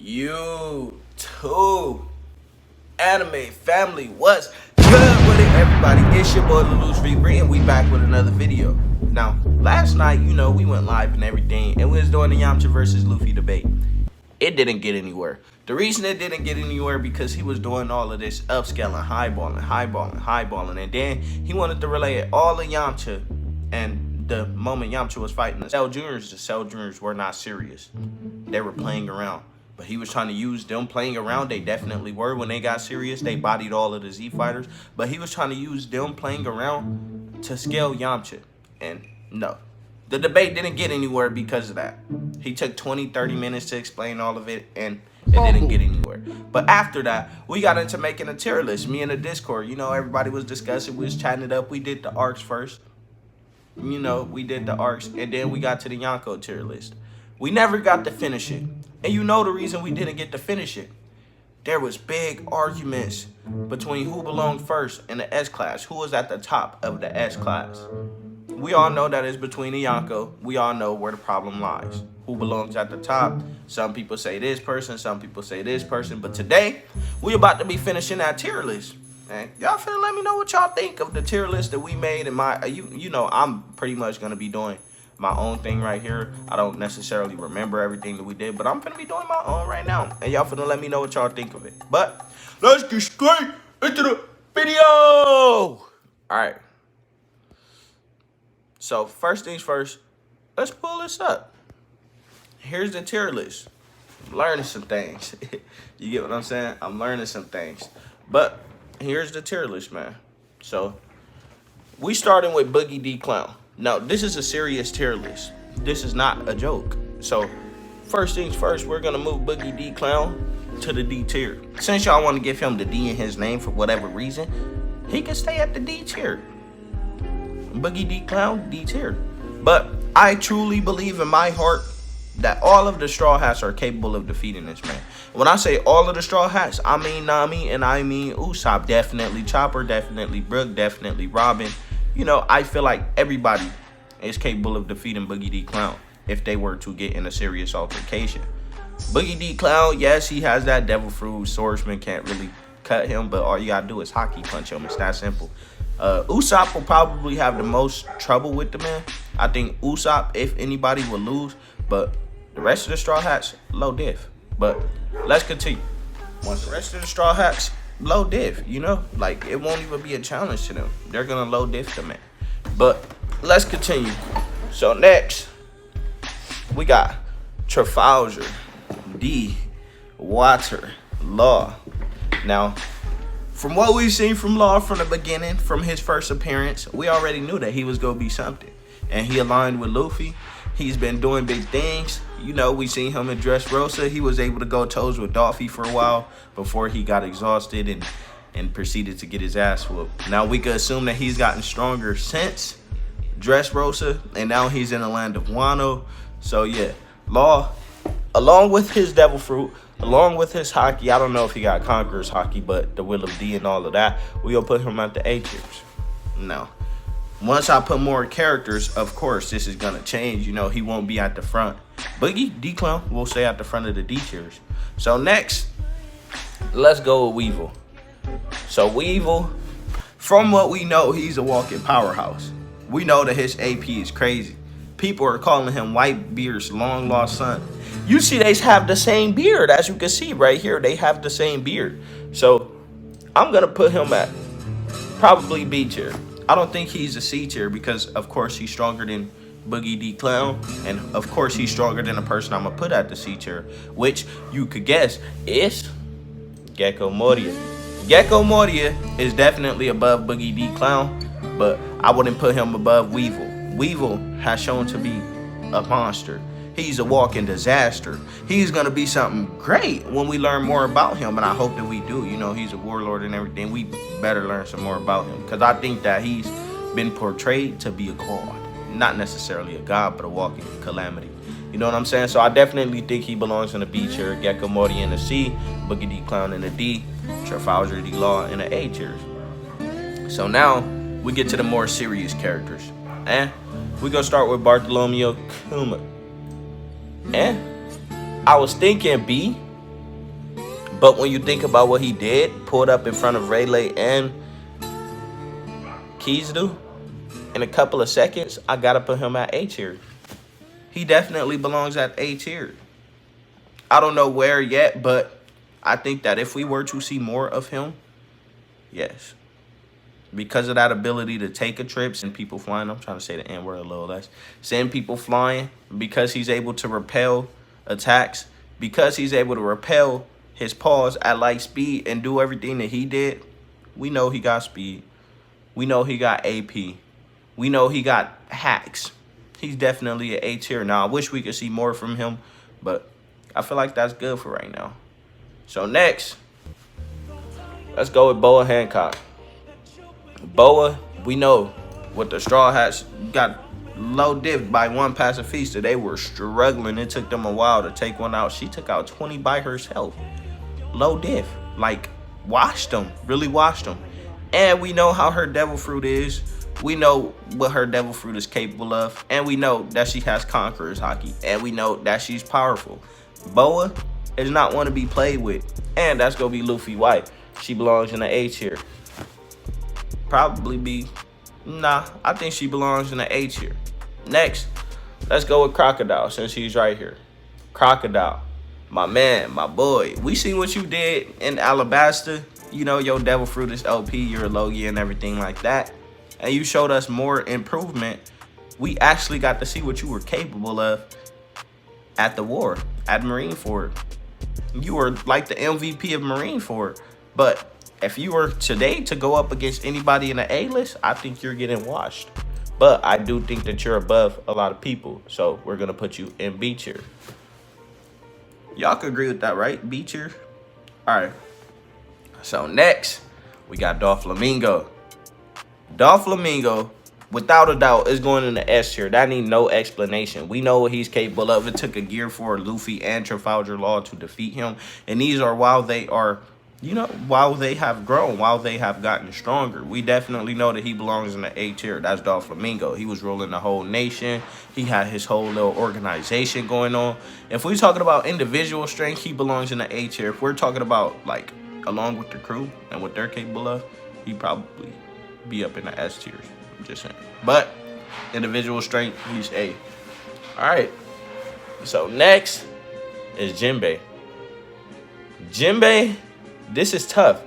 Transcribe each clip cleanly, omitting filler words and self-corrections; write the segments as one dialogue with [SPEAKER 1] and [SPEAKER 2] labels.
[SPEAKER 1] YouTube anime family, what's good with it, everybody? It's your boy Lelouchevbri, and we back with another video. Now, last night, we went live and everything, and we was doing the Yamcha versus Luffy debate. It didn't get anywhere. The reason it didn't get anywhere because he was doing all of this upscaling, highballing, and then he wanted to relay it all to Yamcha. And the moment Yamcha was fighting the Cell Juniors were not serious. They were playing around. But he was trying to use them playing around. They definitely were. When they got serious, they bodied all of the Z fighters. But he was trying to use them playing around to scale Yamcha. And no. The debate didn't get anywhere because of that. He took 20-30 minutes to explain all of it, and it didn't get anywhere. But after that, we got into making a tier list. Me and the Discord, everybody was discussing. We was chatting it up. We did the arcs first. We did the arcs, and then we got to the Yonko tier list. We never got to finish it. And the reason we didn't get to finish it. There was big arguments between who belonged first in the S class. Who was at the top of the S class. We all know that it's between the Yonko. We all know where the problem lies. Who belongs at the top. Some people say this person. Some people say this person. But today, we about to be finishing that tier list. And y'all finna let me know what y'all think of the tier list that we made. And I'm pretty much going to be doing my own thing right here. I don't necessarily remember everything that we did, but I'm finna be doing my own right now. And y'all finna let me know what y'all think of it. But let's get straight into the video. All right. So first things first, let's pull this up. Here's the tier list. I'm learning some things. You get what I'm saying? I'm learning some things. But here's the tier list, man. So we starting with Buggy D Clown. Now, this is a serious tier list. This is not a joke. So, first things first, we're going to move Buggy D Clown to the D tier. Since y'all want to give him the D in his name for whatever reason, he can stay at the D tier. Buggy D Clown, D tier. But I truly believe in my heart that all of the Straw Hats are capable of defeating this man. When I say all of the Straw Hats, I mean Nami and I mean Usopp. Definitely Chopper, definitely Brook, definitely Robin. I feel like everybody is capable of defeating Buggy D Clown if they were to get in a serious altercation. Buggy D Clown, yes, he has that devil fruit. Swordsman can't really cut him, but all you gotta do is hockey punch him. It's that simple. Usopp will probably have the most trouble with the man. I think Usopp, if anybody, will lose, but the rest of the Straw Hats, low diff. But let's continue. Once the rest of the Straw Hats, low diff, like it won't even be a challenge to them. They're gonna low diff the man. But let's continue. So next, we got Trafalgar D Water Law. Now, from what we've seen from Law from the beginning, from his first appearance, we already knew that he was gonna be something. And he aligned with Luffy. He's been doing big things. We seen him in Dressrosa. He was able to go toes with Dolphy for a while before he got exhausted and proceeded to get his ass whooped. Now we could assume that he's gotten stronger since Dressrosa, and now he's in the land of Wano. So yeah, Law, along with his Devil Fruit, along with his hockey, I don't know if he got Conqueror's hockey, but the Will of D and all of that, we gonna put him at the A tiers. Now, once I put more characters, of course, this is going to change. He won't be at the front. Buggy D Clown will stay at the front of the D tiers. So next, let's go with Weevil. So Weevil, from what we know, he's a walking powerhouse. We know that his AP is crazy. People are calling him Whitebeard's long lost son. You see, they have the same beard. As you can see right here, they have the same beard. So I'm going to put him at probably B tier. I don't think he's a C tier because, of course, he's stronger than Buggy D Clown. And, of course, he's stronger than the person I'm going to put at the C tier, which you could guess is Gecko Moria. Gecko Moria is definitely above Buggy D Clown, but I wouldn't put him above Weevil. Weevil has shown to be a monster. He's a walking disaster. He's going to be something great when we learn more about him, and I hope that we do. He's a warlord and everything. We better learn some more about him because I think that he's been portrayed to be a god. Not necessarily a god, but a walking calamity. You know what I'm saying? So I definitely think he belongs in the B tier. Gecko Moria in the C, Buggy D Clown in the D, Trafalgar D Law in the A tiers. So now we get to the more serious characters. And we're going to start with Bartholomew Kuma. I was thinking B, But when you think about what he did, pulled up in front of Rayleigh and Keysdu in a couple of seconds, I gotta put him at A tier. He definitely belongs at A tier. I don't know where yet, but I think that if we were to see more of him, yes. Because of that ability to take a trip, send people flying. I'm trying to say the N word a little less. Send people flying because he's able to repel attacks. Because he's able to repel his paws at light speed and do everything that he did. We know he got speed. We know he got AP. We know he got hacks. He's definitely an A tier. Now, I wish we could see more from him, but I feel like that's good for right now. So next, let's go with Boa Hancock. Boa, we know with the Straw Hats got low diff by one pacifista. They were struggling. It took them a while to take one out. She took out 20 by herself. Low diff. Like, washed them. Really washed them. And we know how her devil fruit is. We know what her devil fruit is capable of. And we know that she has Conqueror's Haki. And we know that she's powerful. Boa is not one to be played with. And that's going to be Luffy White. She belongs in the A tier. Probably be... Nah, I think she belongs in the A tier. Next, let's go with Crocodile since he's right here. Crocodile. My man, my boy. We seen what you did in Alabasta. You know, your devil fruit is OP, you're a Logia and everything like that. And you showed us more improvement. We actually got to see what you were capable of at the war, at Marineford. You were like the MVP of Marineford. But if you were today to go up against anybody in the A-list, I think you're getting washed. But I do think that you're above a lot of people. So we're going to put you in B tier. Y'all can agree with that, right? B tier? All right. So next, we got Doflamingo. Doflamingo, without a doubt, is going in the S tier. That need no explanation. We know what he's capable of. It took a Gear 4 Luffy and Trafalgar Law to defeat him. And these are while they are, you know, while they have grown, while they have gotten stronger. We definitely know that he belongs in the A tier. That's Doflamingo. He was ruling the whole nation. He had his whole little organization going on. If we're talking about individual strength, he belongs in the A tier. If we're talking about, like, along with the crew and what they're capable of, he probably be up in the S tiers. I'm just saying. But individual strength, he's A. All right. So next is Jinbe. Jinbe, this is tough.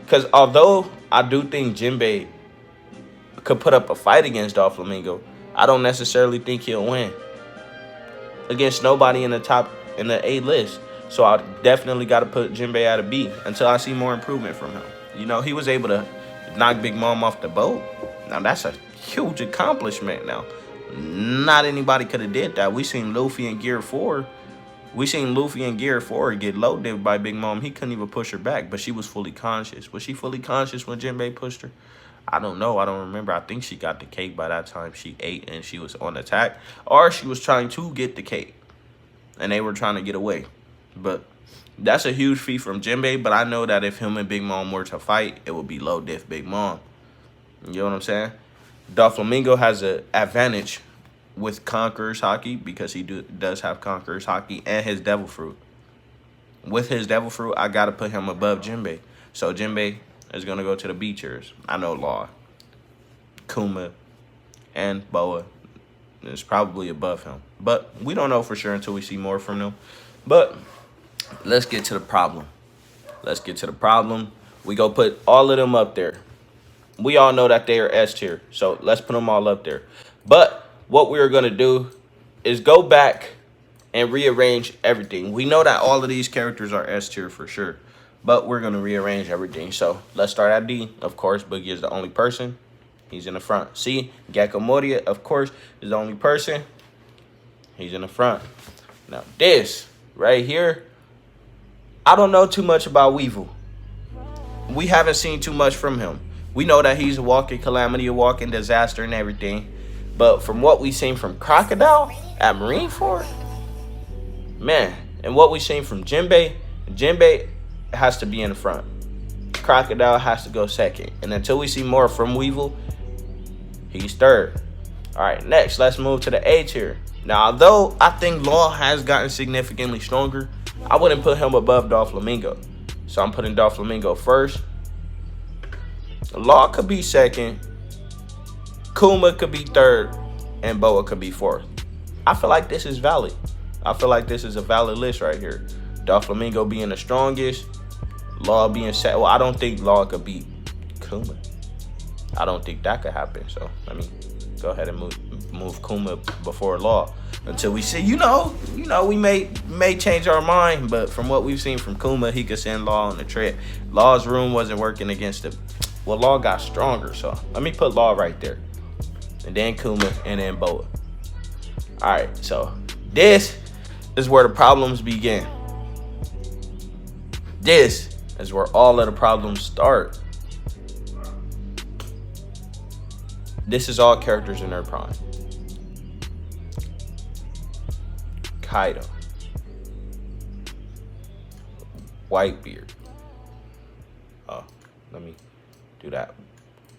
[SPEAKER 1] Because although I do think Jinbe could put up a fight against Doflamingo, I don't necessarily think he'll win against nobody in the A list. So I definitely got to put Jinbe at a B until I see more improvement from him. You know, he was able to knock Big Mom off the boat. Now, that's a huge accomplishment now. Not anybody could have did that. We seen Luffy in Gear 4. We seen Luffy in Gear 4 get low dipped by Big Mom. He couldn't even push her back, but she was fully conscious. Was she fully conscious when Jinbe pushed her? I don't know. I don't remember. I think she got the cake by that time. She ate and she was on attack. Or she was trying to get the cake. And they were trying to get away. But that's a huge feat from Jinbe. But I know that if him and Big Mom were to fight, it would be low diff Big Mom. You know what I'm saying? Doflamingo has an advantage with Conqueror's Haki because he does have Conqueror's Haki and his Devil Fruit. With his Devil Fruit, I got to put him above Jinbe. So Jinbe is going to go to the B tiers. I know Law, Kuma, and Boa is probably above him. But we don't know for sure until we see more from them. But let's get to the problem. Let's get to the problem. We go put all of them up there. We all know that they are S tier. So let's put them all up there. But what we're going to do is go back and rearrange everything. We know that all of these characters are S tier for sure. But we're going to rearrange everything. So let's start at D. Of course, Buggy is the only person. He's in the front. C, Gecko Moria, of course, is the only person. He's in the front. Now this right here, I don't know too much about Weevil. We haven't seen too much from him. We know that he's a walking calamity, a walking disaster and everything. But from what we've seen from Crocodile at Marineford, man, and what we've seen from Jinbe, Jinbe has to be in the front. Crocodile has to go second. And until we see more from Weevil, he's third. All right, next, let's move to the A tier. Now, although I think Law has gotten significantly stronger, I wouldn't put him above Doflamingo. So I'm putting Doflamingo first. Law could be second. Kuma could be third. And Boa could be fourth. I feel like this is valid. I feel like this is a valid list right here. Doflamingo being the strongest. Law being set. Well, I don't think Law could beat Kuma. I don't think that could happen. So let me go ahead and move Kuma before Law until we see. You know, we may change our mind, but from what we've seen from Kuma, he could send Law on the trip. Law's room wasn't working against him. Well, Law got stronger, so let me put Law right there, and then Kuma, and then Boa. All right, so this is where the problems begin. This is where all of the problems start. This is all characters in their prime. Kaido. Whitebeard. Oh, let me do that.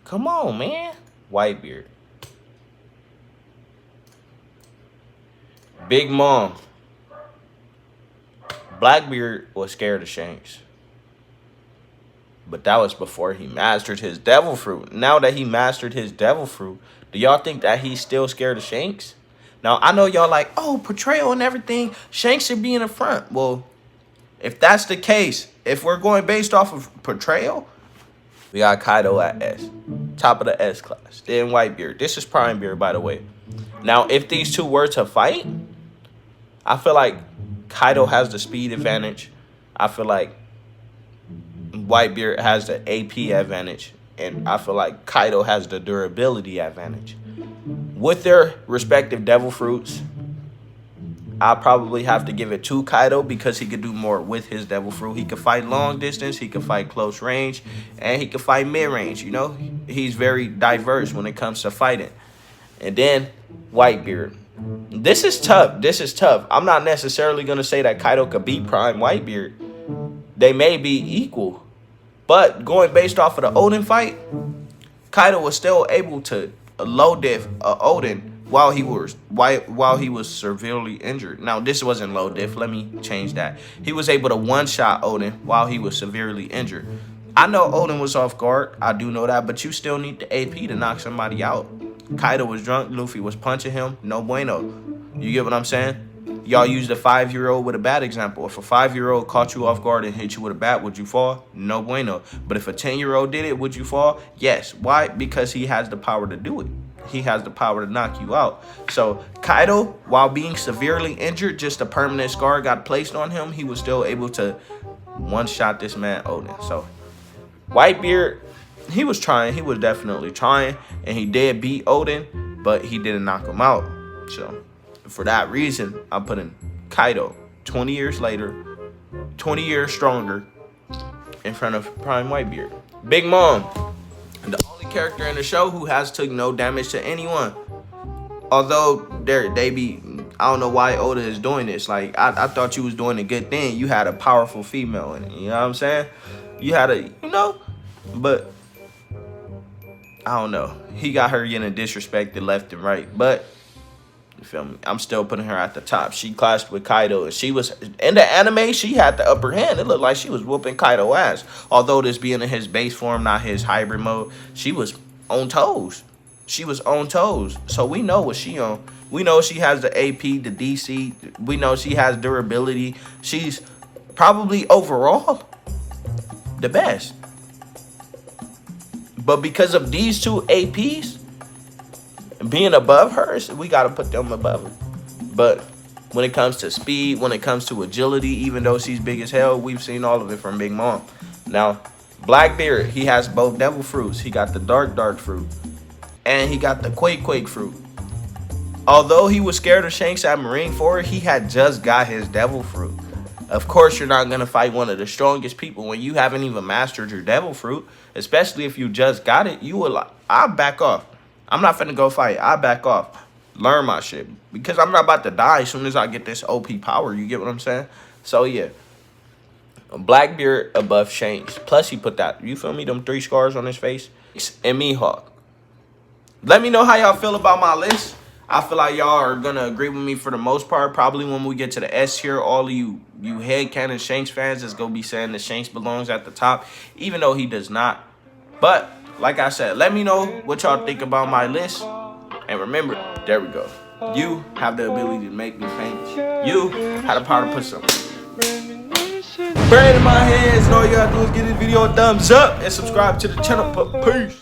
[SPEAKER 1] Come on, man. Whitebeard. Big Mom. Blackbeard was scared of Shanks. But that was before he mastered his devil fruit. Now that he mastered his devil fruit, do y'all think that he's still scared of Shanks? Now, I know y'all like, oh, portrayal and everything, Shanks should be in the front. Well, if that's the case, if we're going based off of portrayal, we got Kaido at S. Top of the S class. Then Whitebeard. This is Prime Beard, by the way. Now, if these two were to fight, I feel like Kaido has the speed advantage. I feel like Whitebeard has the AP advantage. And I feel like Kaido has the durability advantage. With their respective devil fruits, I'll probably have to give it to Kaido because he could do more with his devil fruit. He could fight long distance, he could fight close range, and he could fight mid-range, you know? He's very diverse when it comes to fighting. And then Whitebeard. This is tough. This is tough. I'm not necessarily going to say that Kaido could beat Prime Whitebeard. They may be equal. But going based off of the Odin fight, Kaido was still able to low diff Odin while he was severely injured. Now, this wasn't low diff. Let me change that. He was able to one-shot Odin while he was severely injured. I know Odin was off guard. I do know that. But you still need the AP to knock somebody out. Kaido was drunk. Luffy was punching him. No bueno. You get what I'm saying? Y'all used a 5-year-old with a bad example. If a 5-year-old caught you off guard and hit you with a bat, would you fall? No bueno. But if a 10-year-old did it, would you fall? Yes. Why? Because he has the power to do it. He has the power to knock you out. So Kaido, while being severely injured, just a permanent scar got placed on him, he was still able to one-shot this man Odin. So Whitebeard, he was trying. He was definitely trying. And he did beat Odin, but he didn't knock him out. So for that reason, I'm putting Kaido 20 years later, 20 years stronger, in front of Prime Whitebeard. Big Mom, the only character in the show who has took no damage to anyone. Although they be, I don't know why Oda is doing this. Like, I thought you was doing a good thing. You had a powerful female in it. You know what I'm saying? You had a, you know, but I don't know. He got her getting disrespected left and right. But you feel me? I'm still putting her at the top. She clashed with Kaido, and she was in the anime. She had the upper hand. It looked like she was whooping Kaido ass. Although this being in his base form, not his hybrid mode, she was on toes. She was on toes. So we know what she on. We know she has the AP, the DC. We know she has durability. She's probably overall the best. But because of these two APs being above hers, we got to put them above her. But when it comes to speed, when it comes to agility, even though she's big as hell, we've seen all of it from Big Mom. Now, Blackbeard, he has both devil fruits. He got the dark fruit. And he got the quake fruit. Although he was scared of Shanks at Marineford, he had just got his devil fruit. Of course, you're not going to fight one of the strongest people when you haven't even mastered your devil fruit. Especially if you just got it, you will. I'll back off. I'm not finna go fight. I'll back off. Learn my shit. Because I'm not about to die as soon as I get this OP power. You get what I'm saying? So, yeah. Blackbeard above Shanks. Plus, he put that, you feel me, them 3 scars on his face. And Mihawk. Let me know how y'all feel about my list. I feel like y'all are gonna agree with me for the most part. Probably when we get to the S tier, all of you headcanon Shanks fans is gonna be saying that Shanks belongs at the top, even though he does not. But like I said, let me know what y'all think about my list. And remember, there we go. You have the ability to make me famous. You have the power to put some bread in my hands. And all you gotta do is give this video a thumbs up and subscribe to the channel. Peace.